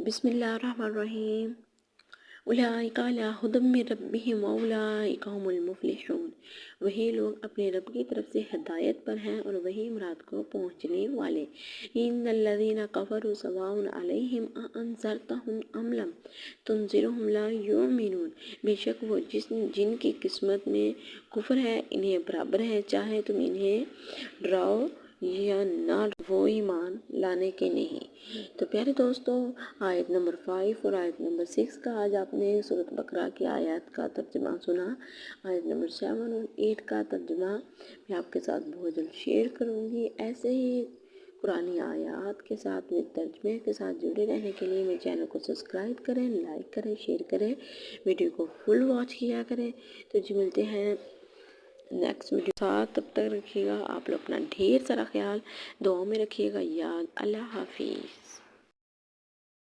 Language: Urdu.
بسم اللہ الرحمن الرحیم۔ اولئک علی ھدی من ربہم واولئک ھم المفلحون۔ وہی لوگ اپنے رب کی طرف سے ہدایت پر ہیں اور وہی مراد کو پہنچنے والے۔ ان الذین کفروا سواء علیہم اانذرتہم ام لم تنذرہم لا یؤمنون۔ بے شک وہ جن کی قسمت میں کفر ہے انہیں برابر ہے، چاہے تم انہیں ڈراؤ یا نہ، وہ ایمان لانے کے نہیں۔ تو پیارے دوستو، آیت نمبر 5 اور آیت نمبر 6 کا آج آپ نے سورۃ بقرہ کی آیات کا ترجمہ سنا۔ آیت نمبر 7 اور 8 کا ترجمہ میں آپ کے ساتھ بہت جلد شیئر کروں گی۔ ایسے ہی قرآنی آیات کے ساتھ ترجمے کے ساتھ جڑے رہنے کے لیے میرے چینل کو سبسکرائب کریں، لائک کریں، شیئر کریں، ویڈیو کو فل واچ کیا کریں۔ تو ملتے ہیں نیکسٹ ویڈیو ساتھ، تب تک رکھیے گا آپ لوگ اپنا ڈھیر سارا خیال، دعاؤں میں رکھیے گا یاد۔ اللہ حافظ۔